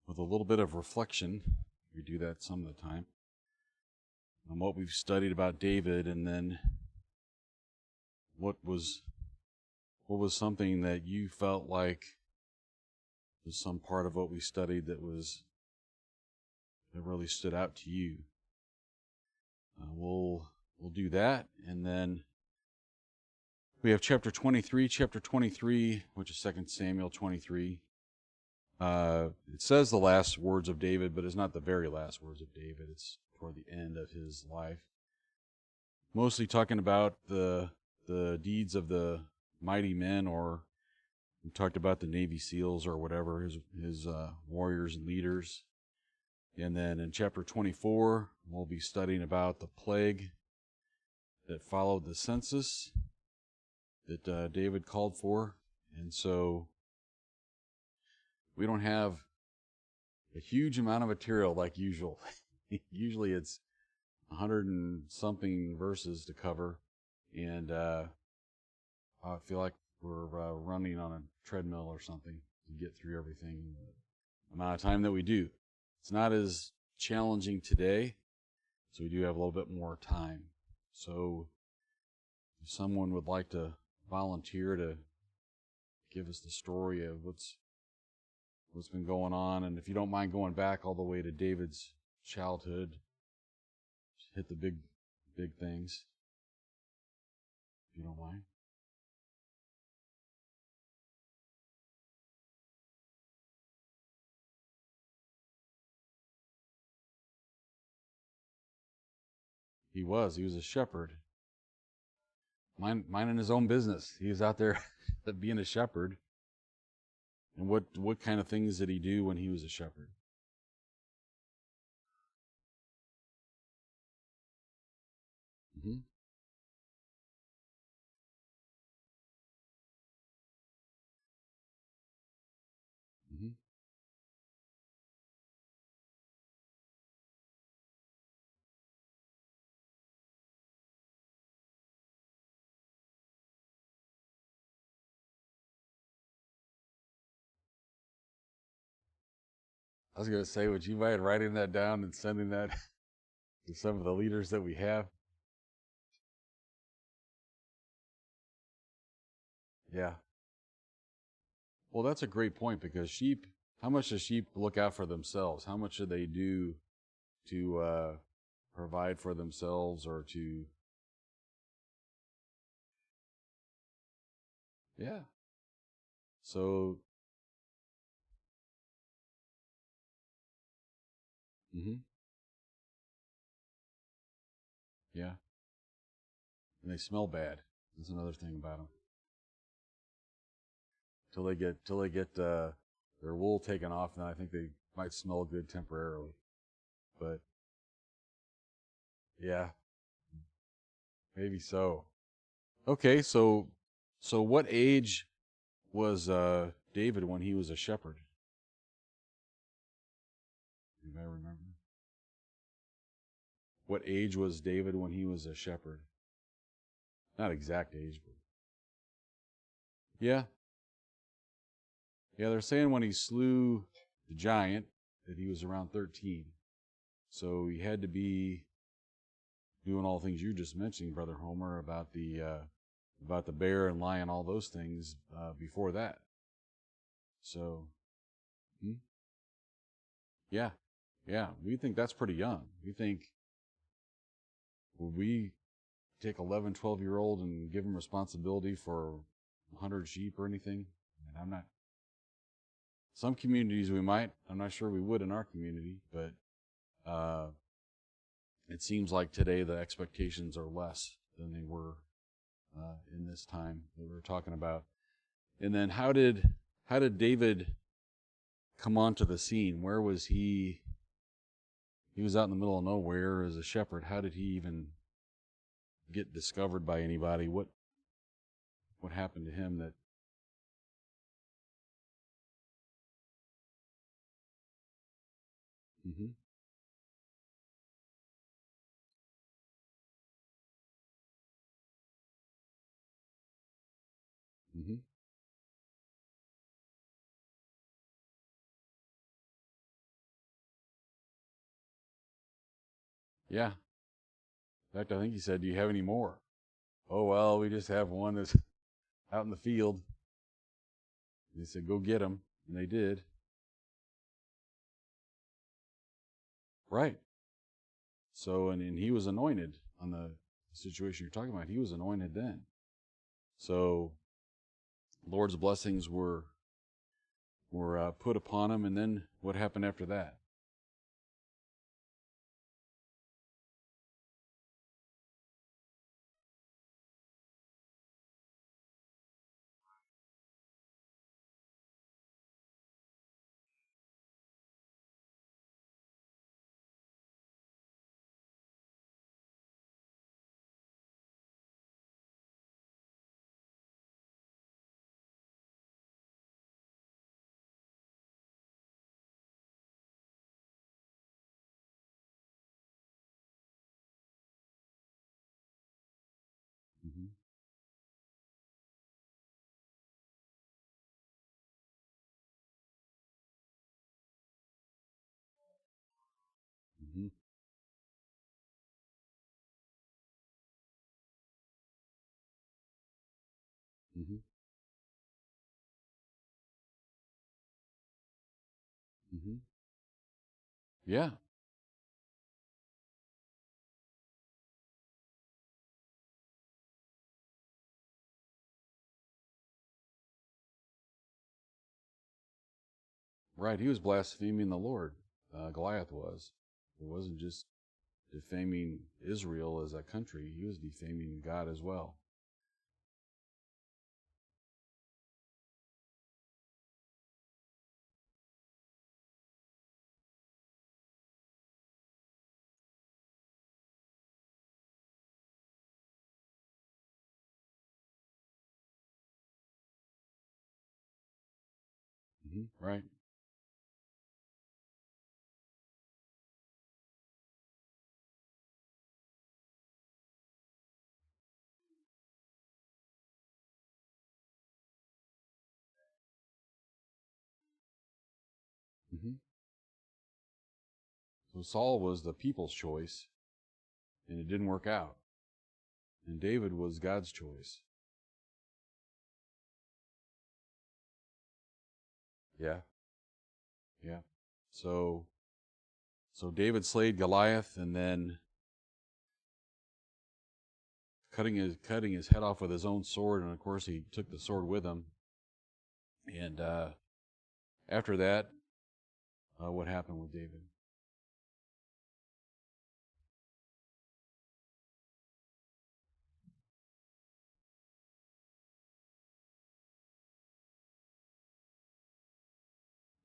with a little bit of reflection. We do that some of the time on what we've studied about David, and then what was something that you felt like was some part of what we studied that really stood out to you. We'll do that, and then we have chapter 23, which is 2 Samuel 23. It says the last words of David, but it's not the very last words of David. It's toward the end of his life. Mostly talking about the deeds of the mighty men, or we talked about the Navy SEALs or whatever, his warriors and leaders. And then in chapter 24, we'll be studying about the plague that followed the census that David called for. And so we don't have a huge amount of material like usual. Usually it's 100 and something verses to cover, and I feel like we're running on a treadmill or something to get through everything in the amount of time that we do. It's not as challenging today, so we do have a little bit more time. So if someone would like to volunteer to give us the story of what's been going on, and if you don't mind going back all the way to David's childhood, hit the big things, if you don't mind. He was a shepherd, minding his own business. He was out there being a shepherd. And what kind of things did he do when he was a shepherd? Mm-hmm. Mm-hmm. I was going to say, would you mind writing that down and sending that to some of the leaders that we have? Yeah. Well, that's a great point, because sheep, how much do sheep look out for themselves? How much do they do to provide for themselves, or to, yeah. So, mm-hmm. Yeah. And they smell bad. That's another thing about them. Till they get their wool taken off, and I think they might smell good temporarily. But yeah, maybe so. Okay, so what age was David when he was a shepherd? You may remember. What age was David when he was a shepherd? Not exact age, but yeah, yeah. They're saying when he slew the giant that he was around 13. So he had to be doing all the things you just mentioned, Brother Homer, about the bear and lion, all those things before that. So, hmm? Yeah, yeah. We think that's pretty young. We think, would we take 11, 12-year-old and give them responsibility for 100 sheep or anything? And I'm not. Some communities we might. I'm not sure we would in our community, but uh, it seems like today the expectations are less than they were in this time that we were talking about. And then how did David come onto the scene? Where was he? He was out in the middle of nowhere as a shepherd. How did he even get discovered by anybody? What happened to him that? Mm-hmm. Mm-hmm. Yeah. In fact, I think he said, "Do you have any more?" "Oh, well, we just have one that's out in the field." And he said, "Go get him." And they did. Right. So, and he was anointed on the situation you're talking about. He was anointed then. So, Lord's blessings were put upon him. And then what happened after that? Mm-hmm. Mm-hmm. Mm-hmm. Mm-hmm. Yeah. Right. He was blaspheming the Lord. Goliath was. It wasn't just defaming Israel as a country. He was defaming God as well. Mm-hmm. Right. Mm-hmm. So Saul was the people's choice, and it didn't work out. And David was God's choice. Yeah. Yeah. So David slayed Goliath, and then cutting his head off with his own sword, and of course he took the sword with him. And after that, what happened with David?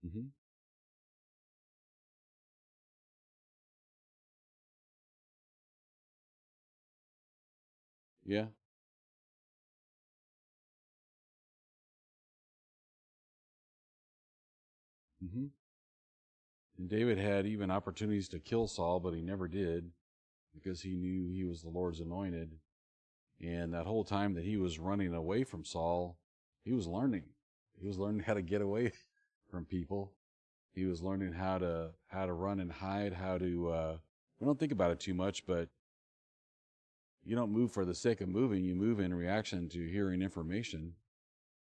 Mm-hmm. Yeah. Mm-hmm. And David had even opportunities to kill Saul, but he never did because he knew he was the Lord's anointed. And that whole time that he was running away from Saul, he was learning. He was learning how to get away from people. He was learning how to run and hide, how to we don't think about it too much, but you don't move for the sake of moving, you move in reaction to hearing information.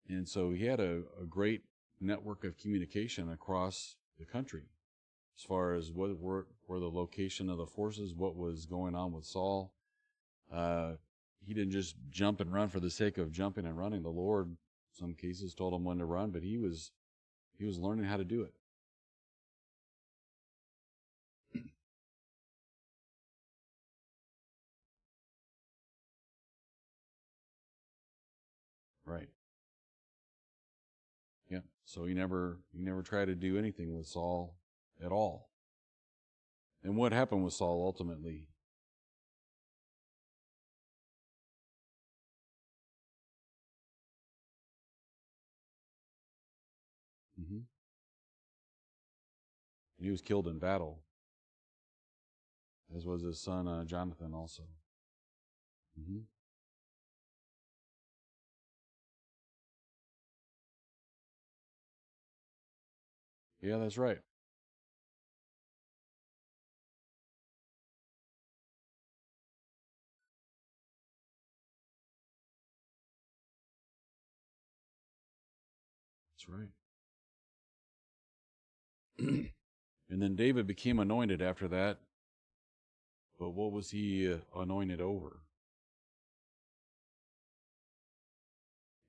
And so he had a great network of communication across the country as far as what were the location of the forces, what was going on with Saul. Uh, he didn't just jump and run for the sake of jumping and running. The Lord, in some cases, told him when to run, but he was learning how to do it. Right. Yeah. So he never tried to do anything with Saul at all. And what happened with Saul ultimately? Hmm. He was killed in battle, as was his son Jonathan also. Hmm. Yeah, that's right. right. And then David became anointed after that. But what was he anointed over?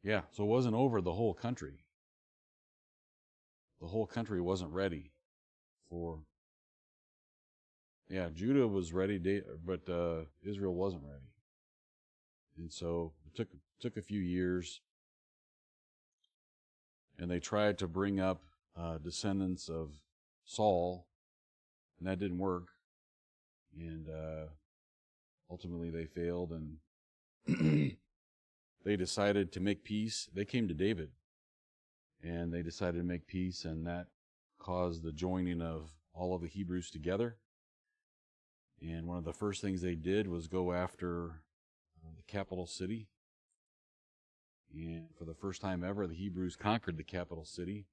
Yeah, so it wasn't over the whole country. The whole country wasn't ready for. Yeah, Judah was ready, but Israel wasn't ready. And so it took a few years, and they tried to bring up descendants of Saul, and that didn't work. And ultimately they failed, and they decided to make peace. They came to David, and they decided to make peace, and that caused the joining of all of the Hebrews together. And one of the first things they did was go after the capital city. And for the first time ever, the Hebrews conquered the capital city.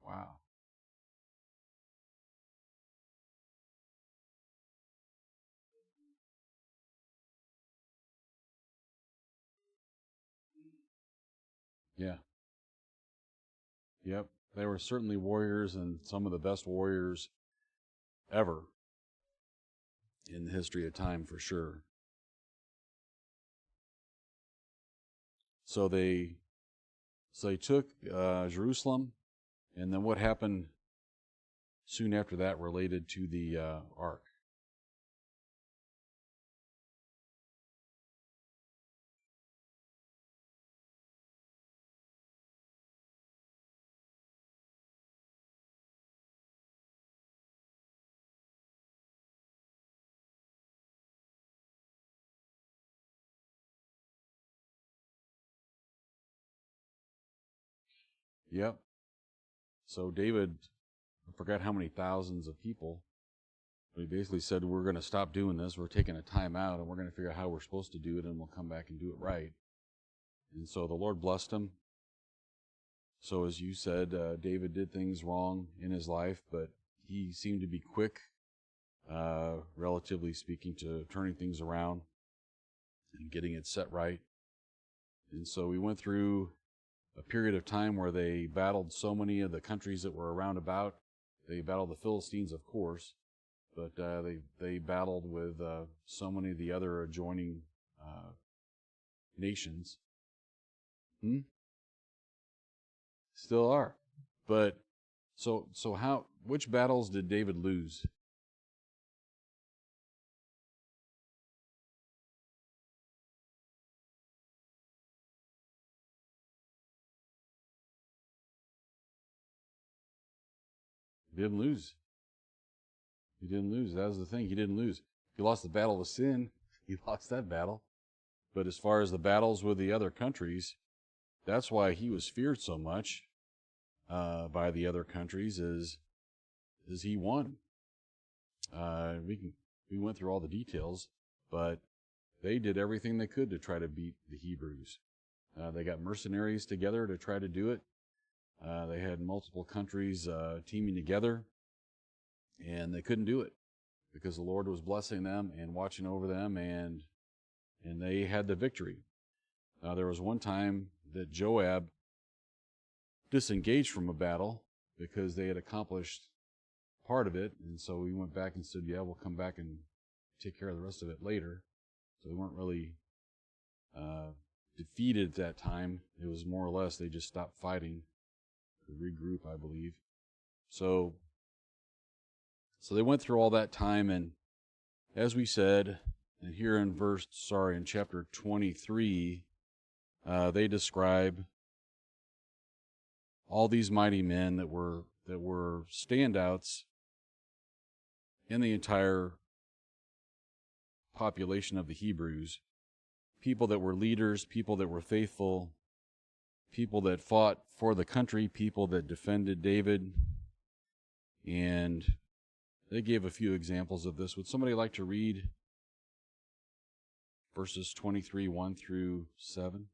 Wow. Yeah. Yep. They were certainly warriors, and some of the best warriors ever in the history of time, for sure. So they took Jerusalem, and then what happened soon after that related to the ark? Yep. So David, I forgot how many thousands of people, but he basically said, we're going to stop doing this. We're taking a time out, and we're going to figure out how we're supposed to do it, and we'll come back and do it right. And so the Lord blessed him. So as you said, David did things wrong in his life, but he seemed to be quick, relatively speaking, to turning things around and getting it set right. And so we went through a period of time where they battled so many of the countries that were around about. They battled the Philistines, of course, but they battled with so many of the other adjoining nations. Still are. But so which battles did David lose? He didn't lose. He didn't lose. That was the thing. He didn't lose. He lost the battle of sin. He lost that battle. But as far as the battles with the other countries, that's why he was feared so much by the other countries. Is he won? We went through all the details, but they did everything they could to try to beat the Hebrews. They got mercenaries together to try to do it. They had multiple countries teaming together, and they couldn't do it because the Lord was blessing them and watching over them, and they had the victory. There was one time that Joab disengaged from a battle because they had accomplished part of it, and so we went back and said, yeah, we'll come back and take care of the rest of it later. So they weren't really defeated at that time. It was more or less they just stopped fighting to regroup, I believe. So they went through all that time, and as we said, and here in chapter 23, they describe all these mighty men that were standouts and the entire population of the Hebrews, people that were leaders, people that were faithful, people that fought for the country, people that defended David. And they gave a few examples of this. Would somebody like to read verses 23, 1 through 7?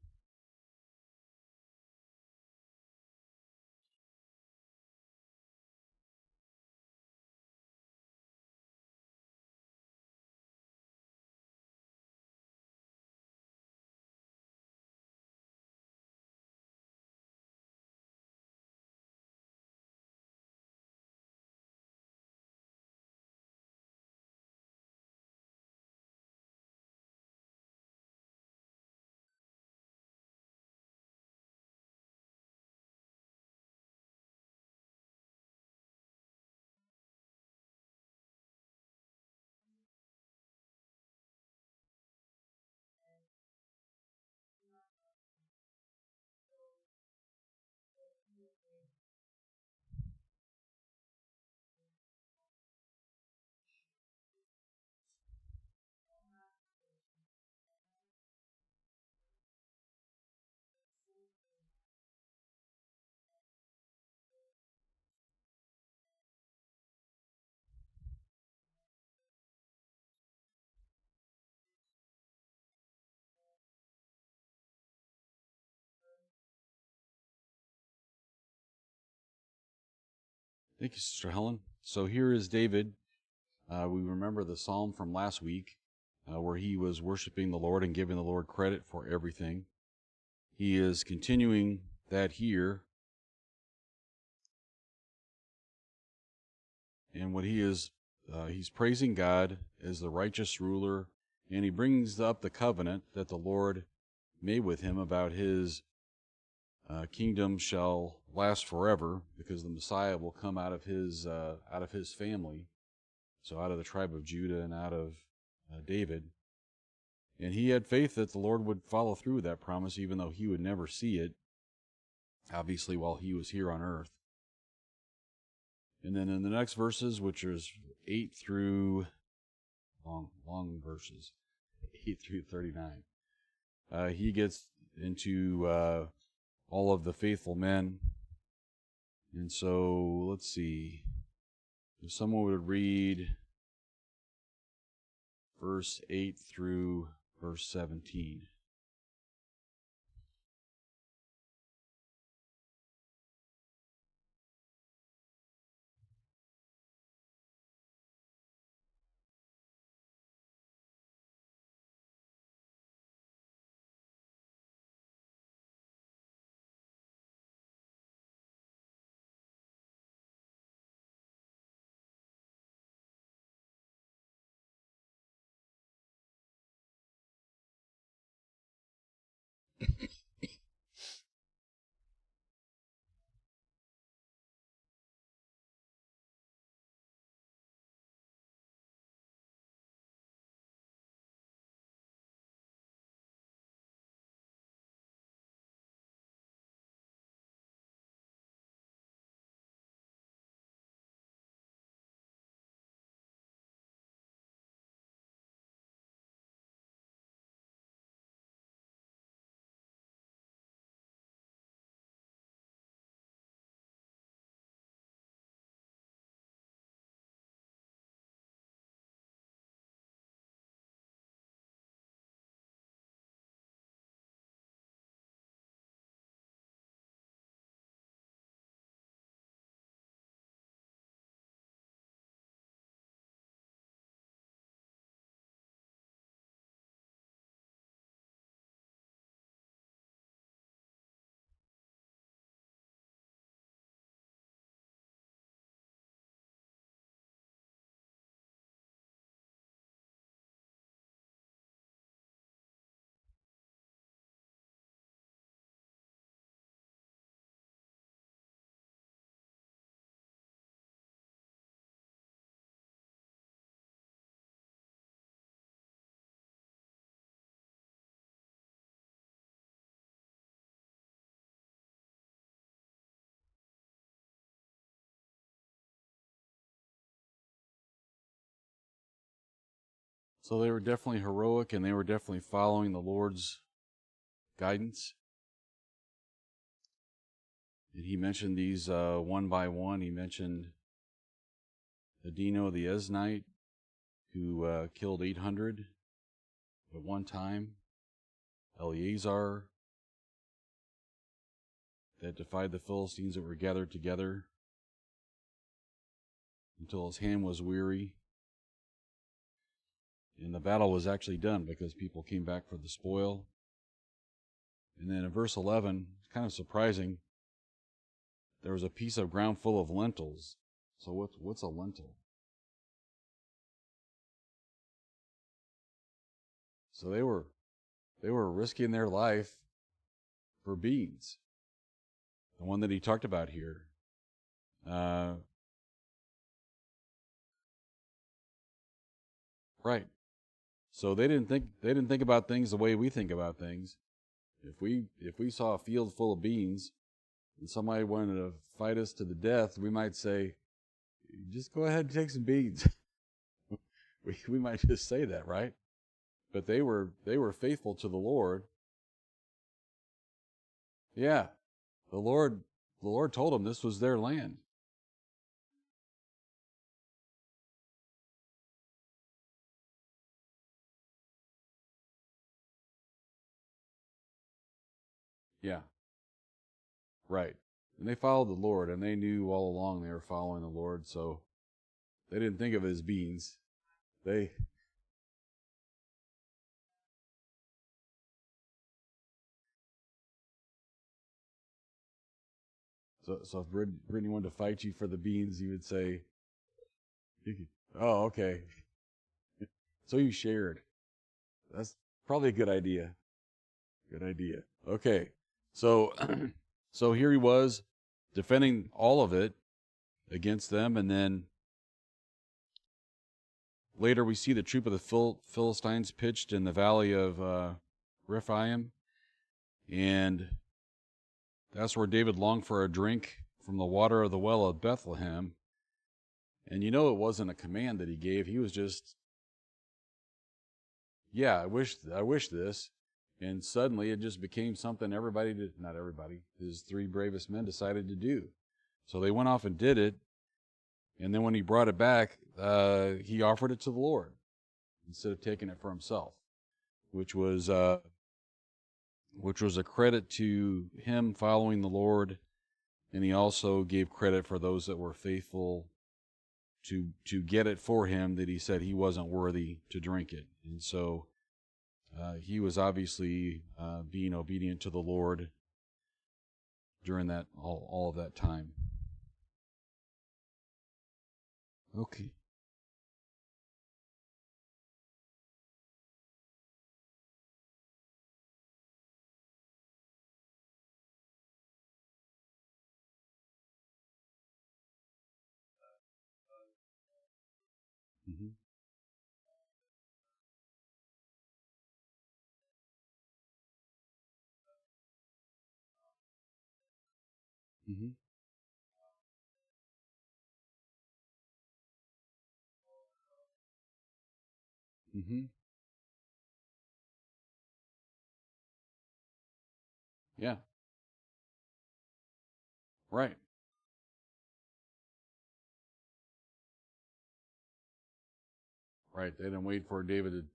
Thank you, Sister Helen. So here is David. We remember the psalm from last week where he was worshiping the Lord and giving the Lord credit for everything. He is continuing that here. And what he is, he's praising God as the righteous ruler, and he brings up the covenant that the Lord made with him about his kingdom shall last forever, because the Messiah will come out of his family, so out of the tribe of Judah and out of David. And he had faith that the Lord would follow through with that promise, even though he would never see it, obviously, while he was here on earth. And then in the next verses, which is 8 through, long verses, 8 through 39, he gets into all of the faithful men. And so, let's see, if someone would read verse 8 through verse 17. So they were definitely heroic, and they were definitely following the Lord's guidance. And he mentioned these one by one. He mentioned Adino the Esnite, who killed 800 at one time. Eleazar, that defied the Philistines that were gathered together until his hand was weary. And the battle was actually done because people came back for the spoil. And then in verse 11, it's kind of surprising, there was a piece of ground full of lentils. So what's a lentil? So they were risking their life for beans. The one that he talked about here. Right. So they didn't think about things the way we think about things. If we saw a field full of beans and somebody wanted to fight us to the death, we might say, just go ahead and take some beans. we might just say that, right? But they were faithful to the Lord. Yeah. The Lord told them this was their land. Yeah. Right. And they followed the Lord, and they knew all along they were following the Lord, so they didn't think of it as beans. They so if Brittany wanted to fight you for the beans, you would say, "Oh, okay." So you shared. That's probably a good idea. Good idea. Okay. So so here he was defending all of it against them, and then later we see the troop of the Philistines pitched in the valley of Rephaim, and that's where David longed for a drink from the water of the well of Bethlehem. And you know it wasn't a command that he gave. He was just, yeah, I wish this. And suddenly it just became something everybody did, not everybody, his three bravest men decided to do. So they went off and did it. And then when he brought it back, he offered it to the Lord instead of taking it for himself, which was a credit to him following the Lord. And he also gave credit for those that were faithful to get it for him, that he said he wasn't worthy to drink it. And so he was obviously being obedient to the Lord during that all of that time. Okay. Mm-hmm. Mm-hmm. Mm-hmm. Yeah. Right. Right. They didn't wait for David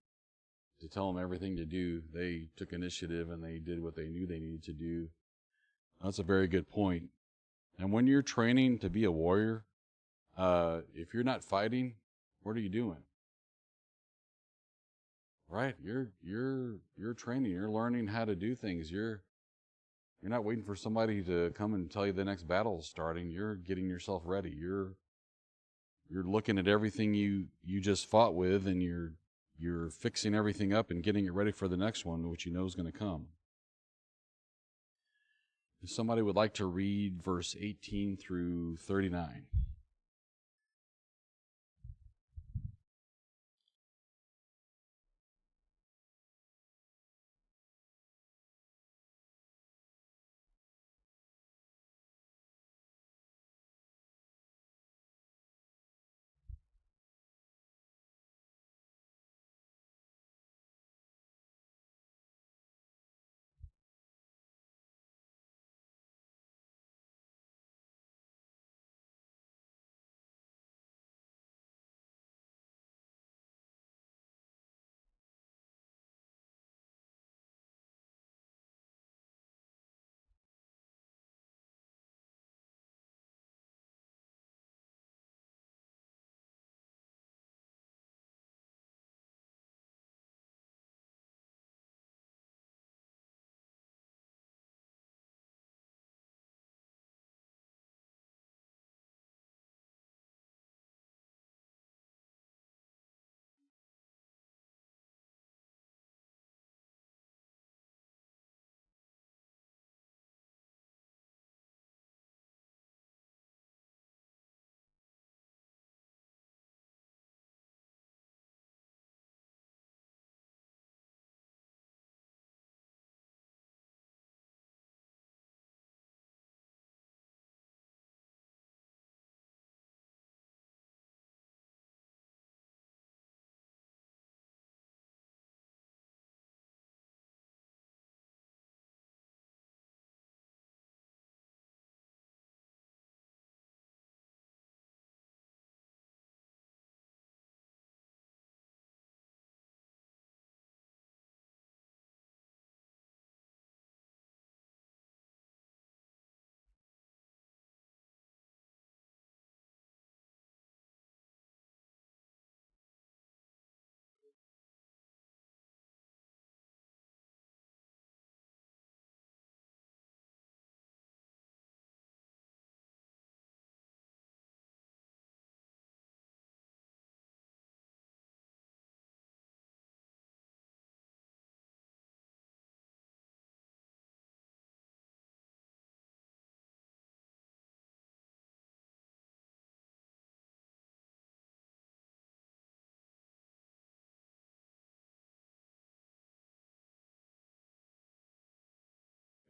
to tell them everything to do. They took initiative and they did what they knew they needed to do. That's a very good point. And when you're training to be a warrior, if you're not fighting, what are you doing? Right. You're training. You're learning how to do things. You're not waiting for somebody to come and tell you the next battle is starting. You're getting yourself ready. You're looking at everything you just fought with, and you're fixing everything up and getting it ready for the next one, which you know is going to come. If somebody would like to read verse 18 through 39.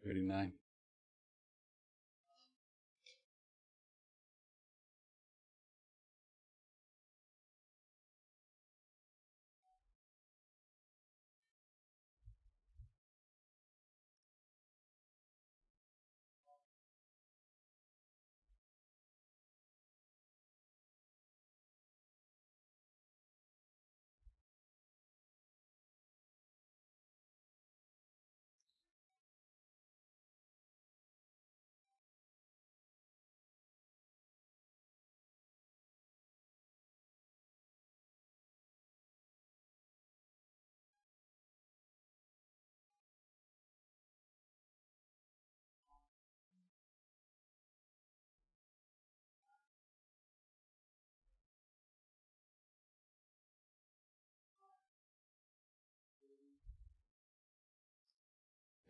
39.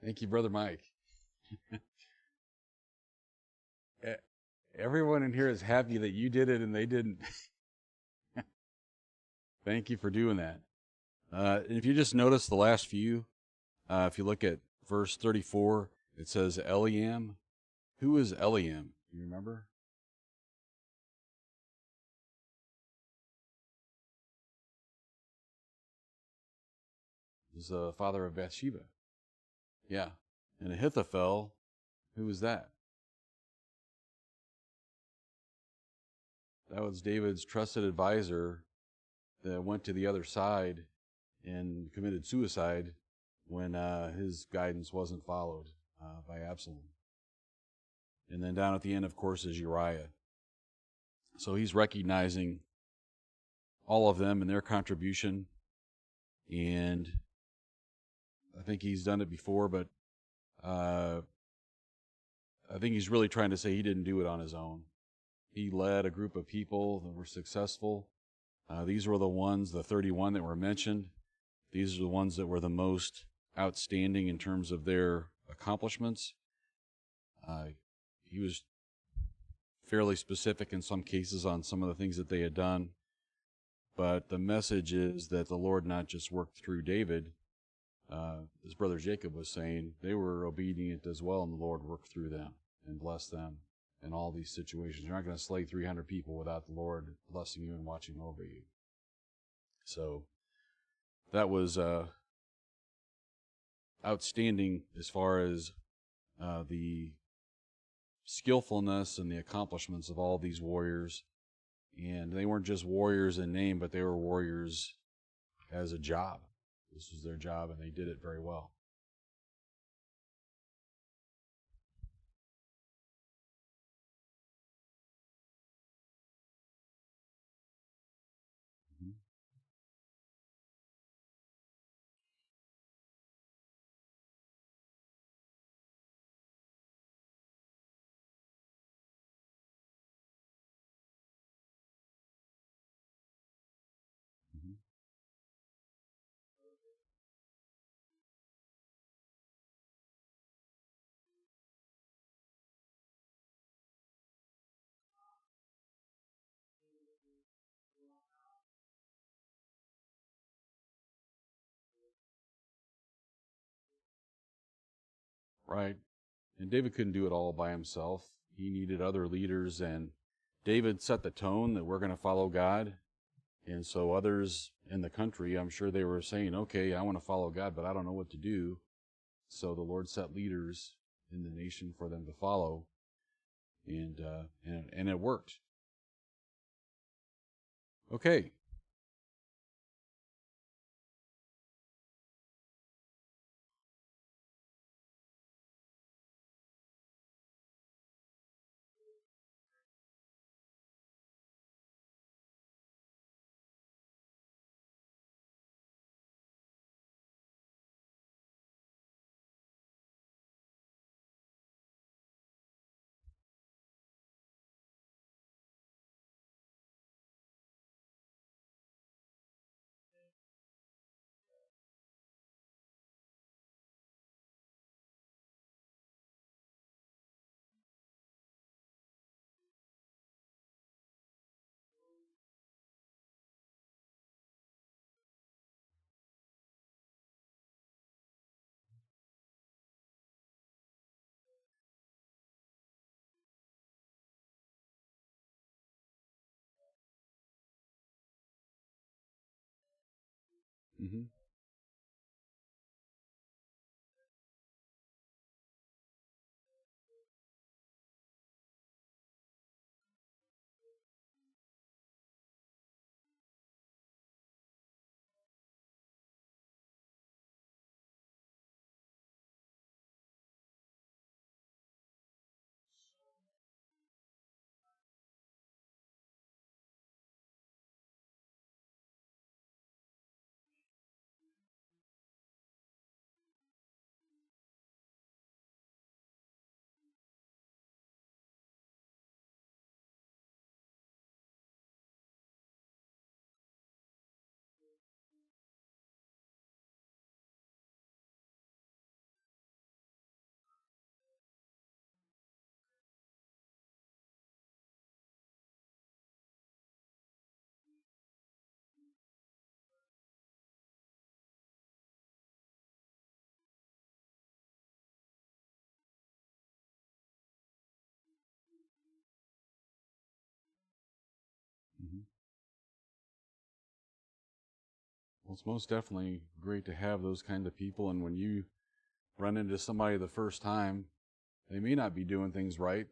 Thank you, Brother Mike. E- Everyone in here is happy that you did it and they didn't. Thank you for doing that. And if you just notice the last few, if you look at verse 34, it says Eliam. Who is Eliam? You remember? He's the father of Bathsheba. Yeah. And Ahithophel, who was that? That was David's trusted advisor that went to the other side and committed suicide when his guidance wasn't followed by Absalom. And then down at the end, of course, is Uriah. So he's recognizing all of them and their contribution. And I think he's done it before, but I think he's really trying to say he didn't do it on his own. He led a group of people that were successful. These were the ones, the 31 that were mentioned. These are the ones that were the most outstanding in terms of their accomplishments. He was fairly specific in some cases on some of the things that they had done. But the message is that the Lord not just worked through David, as Brother Jacob was saying, they were obedient as well, and the Lord worked through them and blessed them in all these situations. You're not going to slay 300 people without the Lord blessing you and watching over you. So that was outstanding as far as the skillfulness and the accomplishments of all these warriors. And they weren't just warriors in name, but they were warriors as a job. This was their job, and they did it very well. Mm-hmm. Mm-hmm. Right. And David couldn't do it all by himself. He needed other leaders, and David set the tone that we're going to follow God. And so others in the country, I'm sure they were saying, okay, I want to follow God, but I don't know what to do. So the Lord set leaders in the nation for them to follow, and it worked. Okay. Mm-hmm. Mm-hmm. Well, it's most definitely great to have those kind of people. And when you run into somebody the first time, they may not be doing things right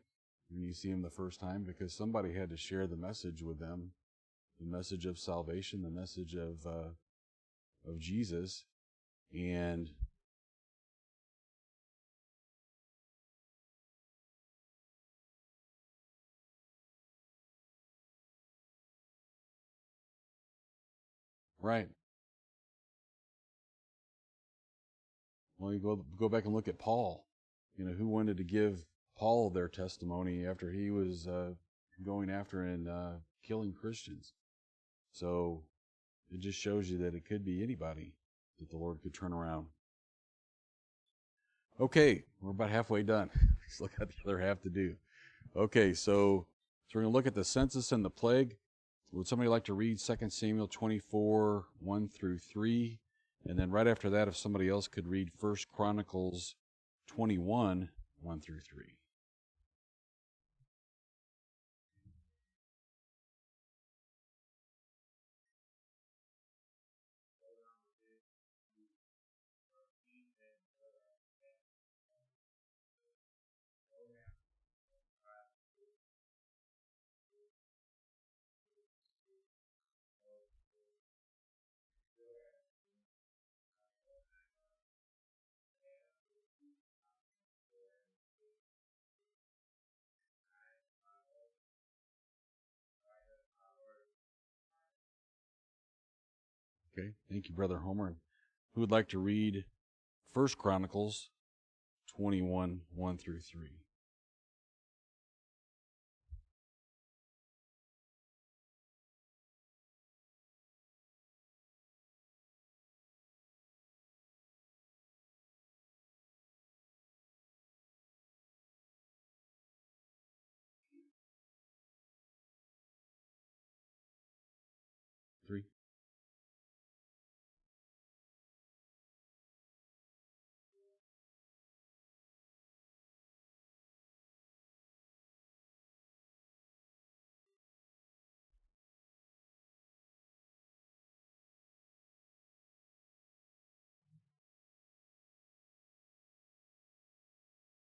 when you see them the first time because somebody had to share the message with them, the message of salvation, the message of Jesus, and right. Well, you go back and look at Paul. You know, who wanted to give Paul their testimony after he was going after and killing Christians? So it just shows you that it could be anybody that the Lord could turn around. Okay, we're about halfway done. We still got the other half to do. Okay, so we're going to look at the census and the plague. Would somebody like to read 2 Samuel 24, 1 through 3? And then right after that, if somebody else could read 1 Chronicles 21, 1 through 3. Okay, thank you, Brother Homer. Who would like to read 1 Chronicles 21, 1 through 3? 3?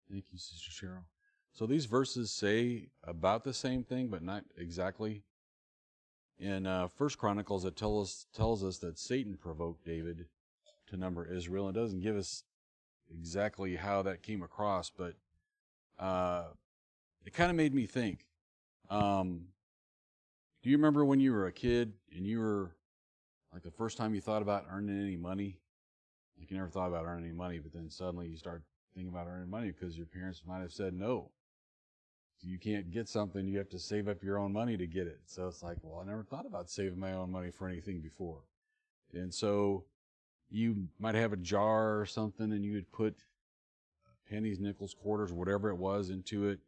Thank you, Sister Cheryl. So these verses say about the same thing, but not exactly. In First Chronicles, it tells us that Satan provoked David to number Israel. It doesn't give us exactly how that came across, but it kind of made me think. Do you remember when you were a kid and you were like the first time you thought about earning any money? Like you never thought about earning any money, but then suddenly you start thinking about earning money because your parents might have said no. You can't get something, you have to save up your own money to get it. So it's like, well, I never thought about saving my own money for anything before. And so you might have a jar or something and you would put pennies, nickels, quarters, whatever it was into it.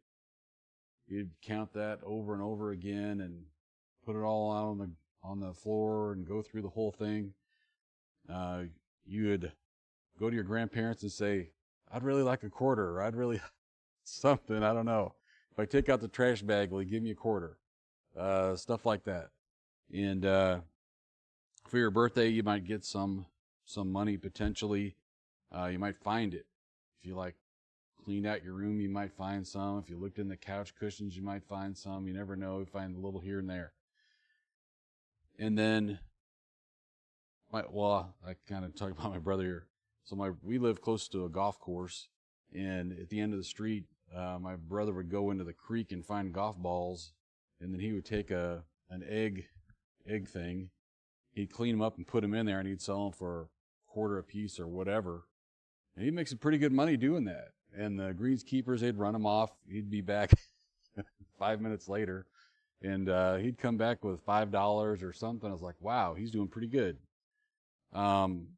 You'd count that over and over again and put it all out on the floor and go through the whole thing. You would go to your grandparents and say, I'd really like a quarter, or I'd really something, I don't know. If I take out the trash bag, will you give me a quarter? Stuff like that. And For your birthday, you might get some money potentially. You might find it. If you like cleaned out your room, you might find some. If you looked in the couch cushions, you might find some. You never know. You find a little here and there. And then, I kind of talked about my brother here. So we live close to a golf course, and at the end of the street, my brother would go into the creek and find golf balls, and then he would take an egg thing. He'd clean them up and put them in there, and he'd sell them for a quarter a piece or whatever. And he'd make some pretty good money doing that. And the greenskeepers, they'd run him off. He'd be back 5 minutes later, and he'd come back with $5 or something. I was like, wow, he's doing pretty good. And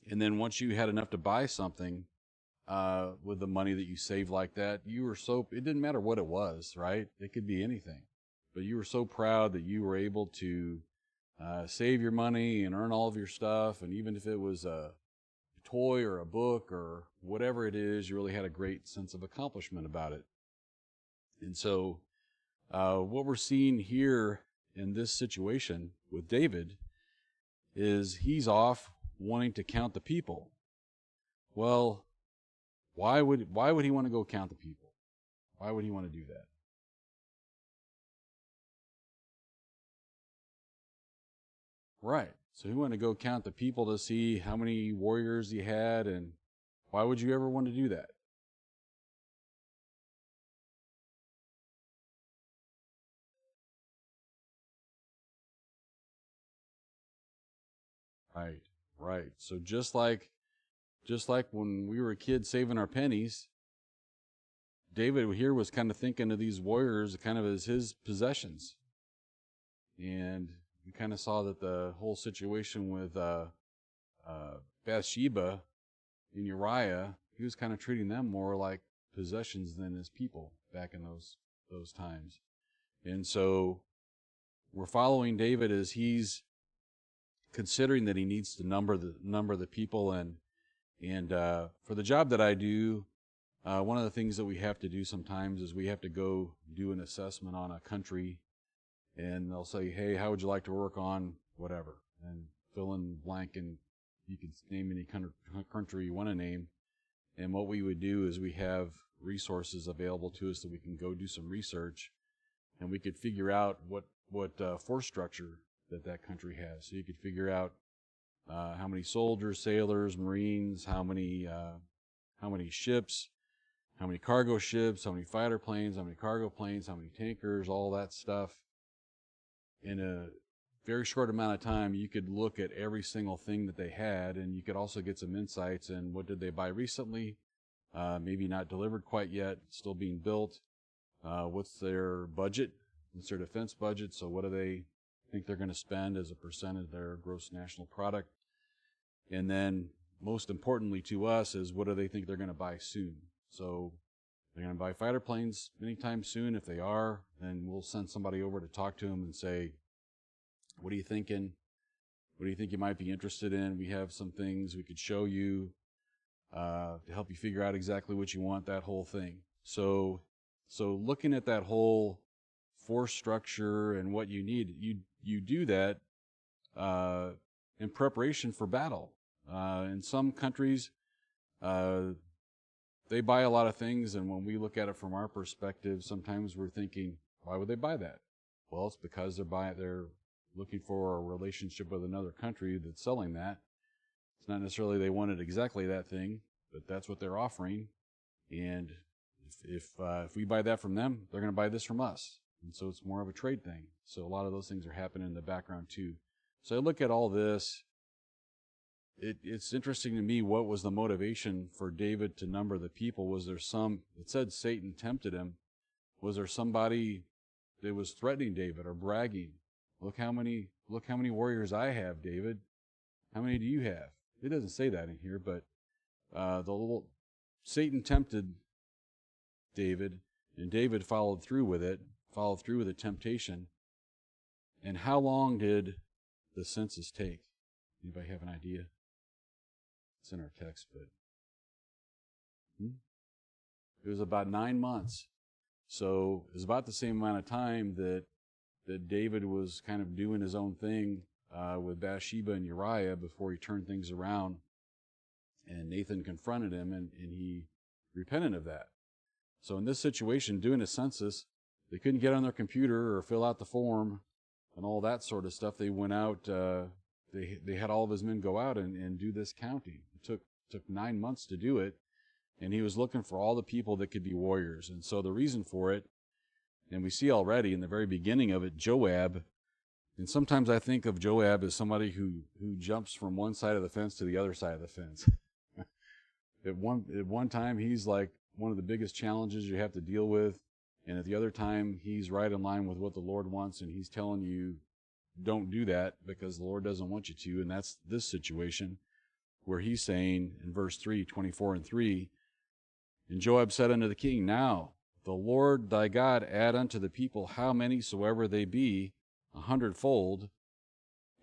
then once you had enough to buy something with the money that you saved like that, it didn't matter what it was, right? It could be anything. But you were so proud that you were able to save your money and earn all of your stuff. And even if it was a toy or a book or whatever it is, you really had a great sense of accomplishment about it. And so what we're seeing here in this situation with David is he's off wanting to count the people. Well, why would he want to go count the people? Why would he want to do that? Right. So he wanted to go count the people to see how many warriors he had, and why would you ever want to do that? Right, right. So just like when we were kids saving our pennies, David here was kind of thinking of these warriors kind of as his possessions. And we kind of saw that the whole situation with Bathsheba and Uriah, he was kind of treating them more like possessions than his people back in those times. And so we're following David as he's considering that he needs to number the people, and for the job that I do, one of the things that we have to do sometimes is we have to go do an assessment on a country, and they'll say, hey, how would you like to work on whatever, and fill in blank, and you can name any country you want to name. And what we would do is we have resources available to us that we can go do some research, and we could figure out what force structure that country has. So you could figure out how many soldiers, sailors, Marines, how many ships, how many cargo ships, how many fighter planes, how many cargo planes, how many tankers, all that stuff. In a very short amount of time, you could look at every single thing that they had, and you could also get some insights in what did they buy recently, maybe not delivered quite yet, still being built. What's their budget? What's their defense budget? So what do they think they're going to spend as a percent of their gross national product? And then most importantly to us is what do they think they're going to buy soon? So they're going to buy fighter planes anytime soon. If they are, then we'll send somebody over to talk to them and say, what are you thinking? What do you think you might be interested in? We have some things we could show you to help you figure out exactly what you want, that whole thing. So looking at that whole force structure and what you need, you do that in preparation for battle. In some countries, they buy a lot of things, and when we look at it from our perspective, sometimes we're thinking, why would they buy that? Well, it's because they're looking for a relationship with another country that's selling that. It's not necessarily they wanted exactly that thing, but that's what they're offering. And if we buy that from them, they're going to buy this from us. And so it's more of a trade thing. So a lot of those things are happening in the background too. So I look at all this. It's interesting to me, what was the motivation for David to number the people? Was there it said Satan tempted him. Was there somebody that was threatening David or bragging? Look how many warriors I have, David. How many do you have? It doesn't say that in here, but Satan tempted David, and David followed through with the temptation. And how long did the census take? Anybody have an idea? It's in our text, but it was about 9 months. So it was about the same amount of time that David was kind of doing his own thing, with Bathsheba and Uriah before he turned things around. And Nathan confronted him, and he repented of that. So in this situation, doing a census, they couldn't get on their computer or fill out the form and all that sort of stuff. They went out, they had all of his men go out and do this counting. It took 9 months to do it, and he was looking for all the people that could be warriors. And so the reason for it, and we see already in the very beginning of it, Joab, and sometimes I think of Joab as somebody who jumps from one side of the fence to the other side of the fence. At one time, he's like one of the biggest challenges you have to deal with, and at the other time, he's right in line with what the Lord wants, and he's telling you, don't do that because the Lord doesn't want you to, and that's this situation where he's saying in verse 3, 24 and 3, and Joab said unto the king, Now the Lord thy God add unto the people how many soever they be, 100-fold,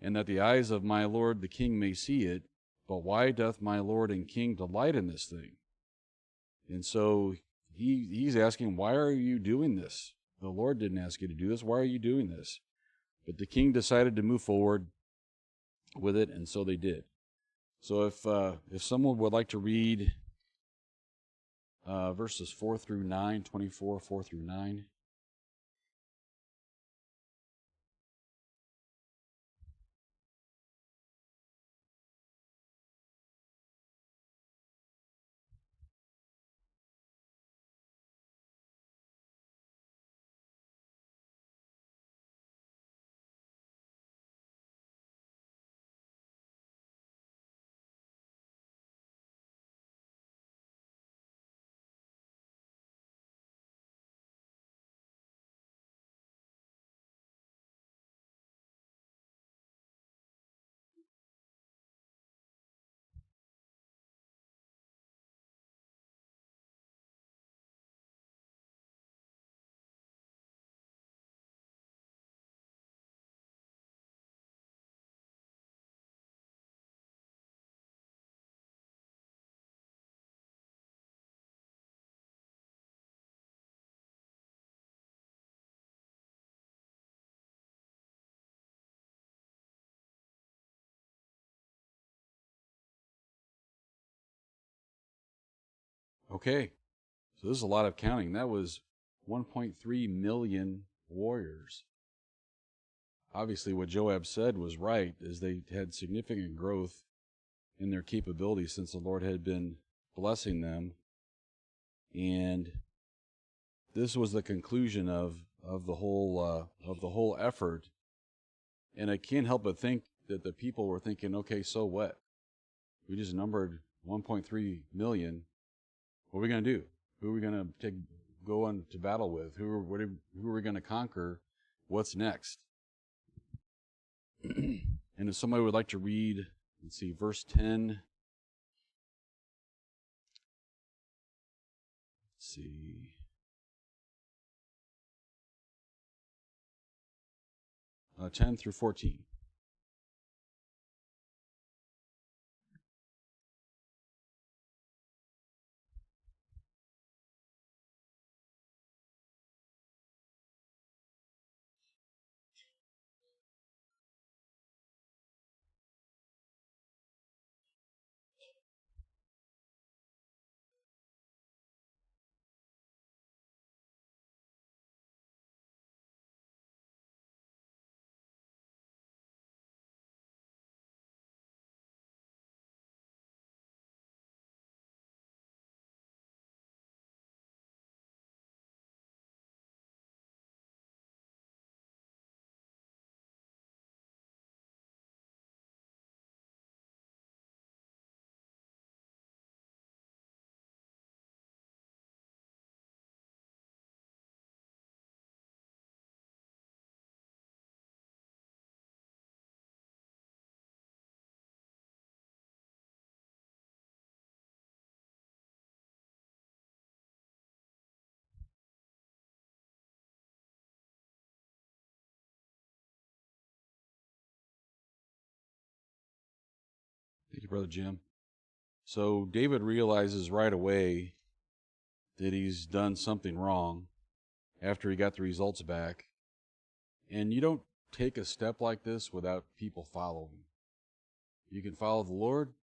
and that the eyes of my lord the king may see it. But why doth my lord and king delight in this thing? And so he's asking, why are you doing this? The Lord didn't ask you to do this. Why are you doing this? But the king decided to move forward with it, and so they did. So if someone would like to read verses 4 through 9, 24, 4 through 9. Okay, so this is a lot of counting. That was 1.3 million warriors. Obviously, what Joab said was right, as they had significant growth in their capabilities since the Lord had been blessing them. And this was the conclusion of the whole effort. And I can't help but think that the people were thinking, okay, so what? We just numbered 1.3 million. What are we going to do? Who are we going to go on to battle with? Who are we going to conquer? What's next? And if somebody would like to read, let's see, verse 10. Let's see. 10 through 14. Thank you, Brother Jim. So David realizes right away that he's done something wrong after he got the results back. And you don't take a step like this without people following. You can follow the Lord,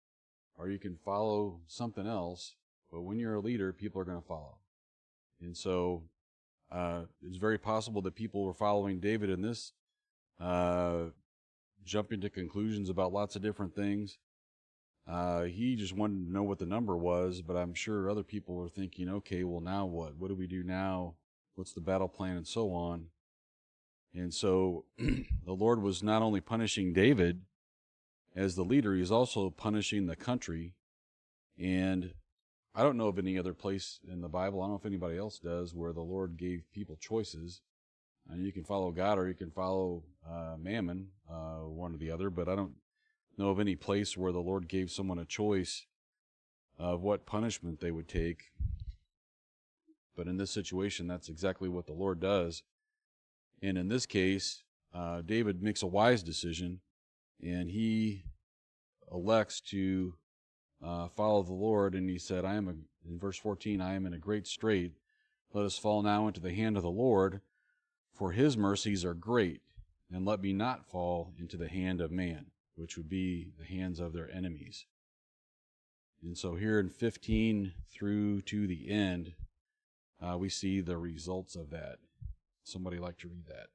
or you can follow something else, but when you're a leader, people are going to follow. And so it's very possible that people were following David in this, jumping to conclusions about lots of different things. He just wanted to know what the number was, but I'm sure other people were thinking, okay, well, now what? What do we do now? What's the battle plan, and so on? And so the Lord was not only punishing David as the leader, he's also punishing the country. And I don't know of any other place in the Bible, I don't know if anybody else does, where the Lord gave people choices. And you can follow God or you can follow Mammon, one or the other, but I don't know of any place where the Lord gave someone a choice of what punishment they would take. But in this situation, that's exactly what the Lord does. And in this case, David makes a wise decision, and he elects to follow the Lord. And he said, in verse 14, I am in a great strait. Let us fall now into the hand of the Lord, for his mercies are great. And let me not fall into the hand of man, which would be the hands of their enemies. And so here in 15 through to the end, we see the results of that. Somebody like to read that?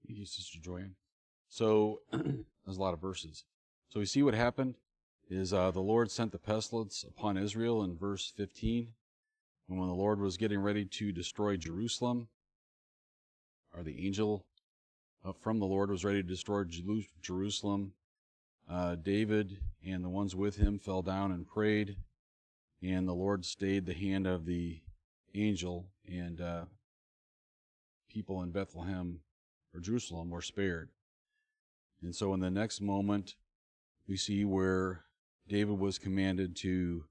Thank you, Sister Joanne. So there's a lot of verses. So we see what happened is the Lord sent the pestilence upon Israel in verse 15. And when the Lord was getting ready to destroy Jerusalem, or the angel from the Lord was ready to destroy Jerusalem, David and the ones with him fell down and prayed, and the Lord stayed the hand of the angel, and people in Bethlehem or Jerusalem were spared. And so in the next moment, we see where David was commanded to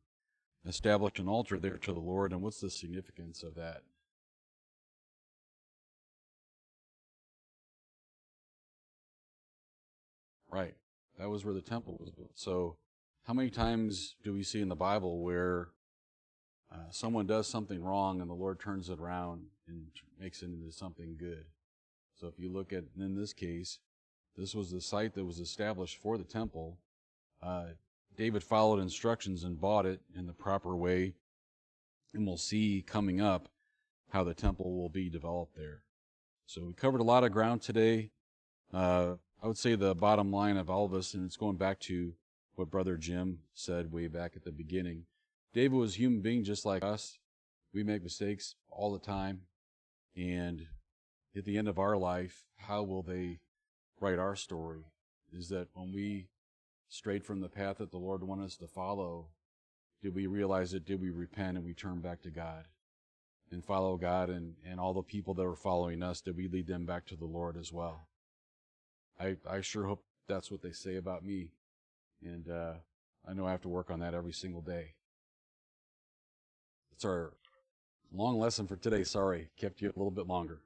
establish an altar there to the Lord. And what's the significance of that? Right. That was where the temple was built. So how many times do we see in the Bible where someone does something wrong and the Lord turns it around and makes it into something good. So if you look at, in this case, this was the site that was established for the temple. David followed instructions and bought it in the proper way, and we'll see coming up how the temple will be developed there. So we covered a lot of ground today. I would say the bottom line of all of this, and it's going back to what Brother Jim said way back at the beginning, David was a human being just like us. We make mistakes all the time, and at the end of our life, how will they write our story? Is that when we strayed from the path that the Lord wanted us to follow, did we realize it? Did we repent and we turn back to God and follow God, and all the people that were following us, did we lead them back to the Lord as well? I sure hope that's what they say about me, and I know I have to work on that every single day. That's our long lesson for today. Sorry, kept you a little bit longer.